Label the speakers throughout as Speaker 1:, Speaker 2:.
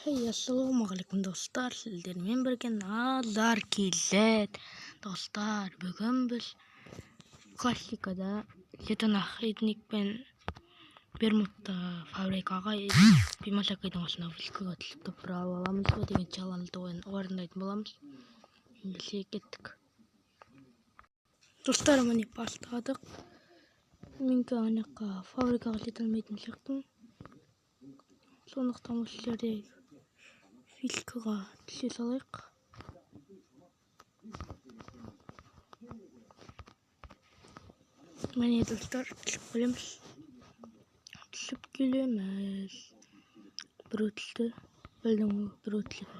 Speaker 1: Ассалаумағалейкум достар, сіздермен бірге назар келеді. Достар, бүгін біз классикада жетонахидник пен Бермудта фабрикаға Пимашакайдың осына вилкаға түсіп топырап аламыз ба деген чаланды орындайтын боламыз. Ендеше кеттік. Достар, міне бастадық. Менің анаққа фабрикаға жете алмайтын шықтым. Сондықтан осы жерде вилкаға түсе салайық. Міне достар, түсіп келеміз. Бір өтілді, білдің ғой, бір өтілді.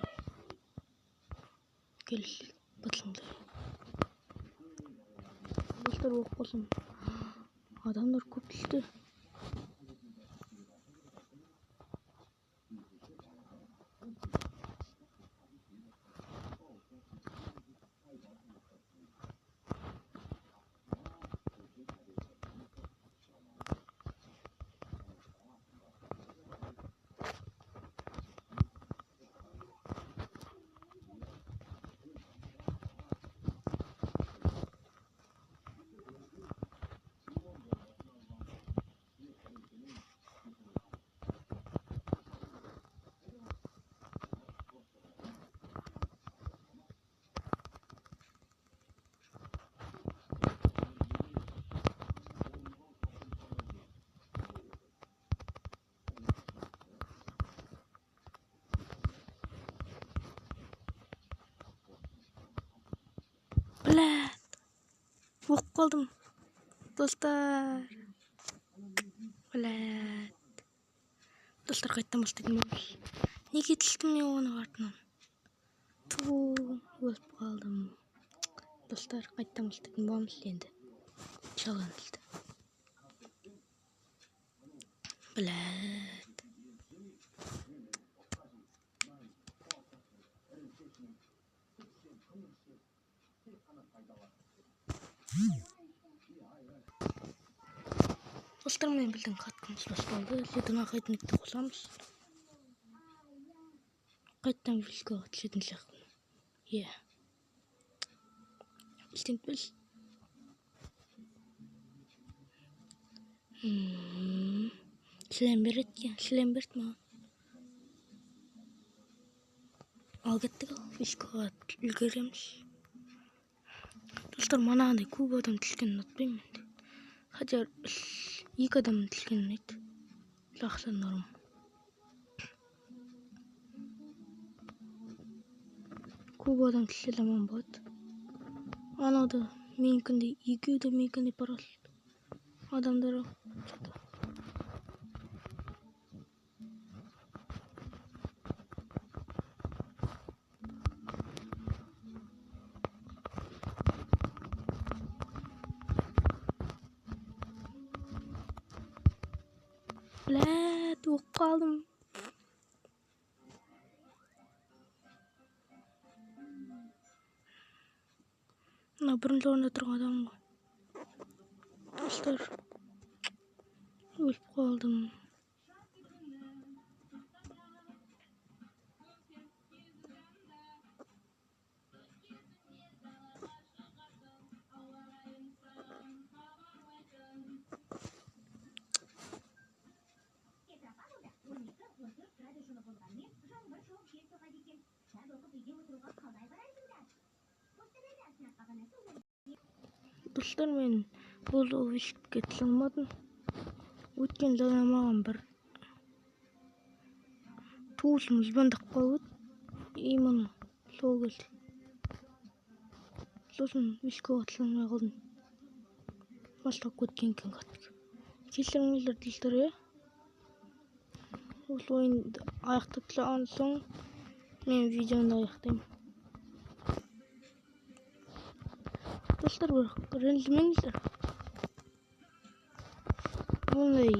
Speaker 1: Келесі, батылыңдар. Достар, оқып болсам, адамдар көп түсті. Оқып қалдым, достар. Достар, қайттан бастайтын боламыз. Неге түстім мен оның артынан? Өліп қалдым. Достар, қайттан бастайтын боламыз енді. Чаланды. Достар, мен білдің қатқымыз басталды. Жетонахидникті қосамыз. Қайттан вилкаға түсетін сияқты. Істен біз. Сілем береді, сілем берді маған. Ал кеттік, вилкаға үлгереміз. Достар, манағындай көп адам түскенін ұнатпаймын енді. Хотя 2 адам түскенін ұнайды. Жақсы, норм. Көп адам түссе жаман болады. Анау да менікіндей, екеуі де менікіндей парашют. Адамдар жатыр. Оқып қалдым. Мына бірінші орында тұрған адам ғой. Достар, өліп қалдым. Достар, мен бұл вилкаға түсе алмадым. Өткен жолы маған бір туысым звондап қалып еді. Мұны сол келді. Сосын вилкаға түсе алмай қалдым. Бастап кеткен екен қатты. Кешіріңіздер достар, осы ойынды аяқтап тастаған соң мен видеоны аяқтаймын. Достар, ренжімеңіздер. Ондай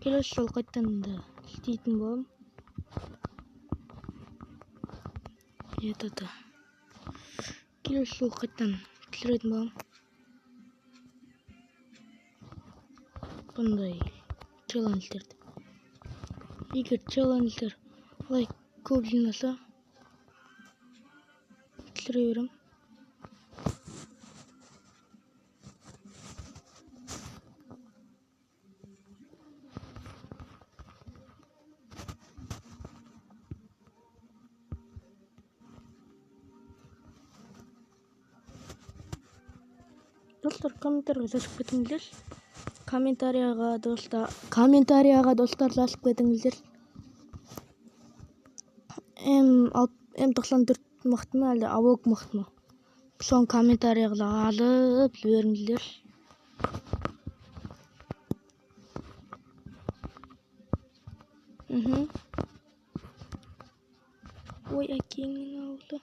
Speaker 1: келесі жол қайттан да істейтін болам. Келесі жол қайттан түсіретін болам. Бұндай челлендждерді. Егер челлендждер лайк көп жинаса түсіре берем. Достар, комментарийға жазып кетіңіздер. Комментарийға достар жазып кетіңіздер. М94 мықты ма әлде авок мықты ма? Соны комментарийға алып жіберіңіздер. Ой, әкеңнің ауылы.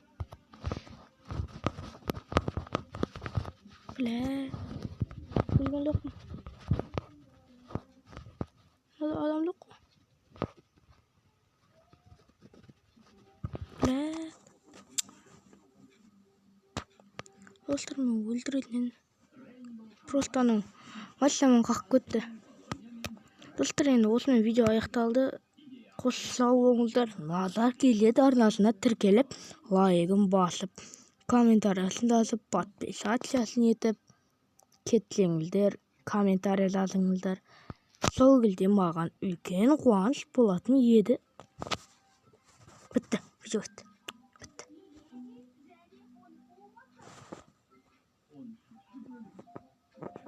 Speaker 1: Bilgen yok mu? Adam yok mu? Dostlar mı öldürdün? Просто анау машинаман қақып кетті. Достар, енді осымен видео аяқталды. Қош сау болыңыздар. Назар келеді арнасына тіркеліп, лайығын басып, комментариясын жазып, подписациясын етіп кетсеңіздер, комментария жазыңыздар. Сол кезде маған үлкен қуаныш болатын еді. Бітті, видео бітті.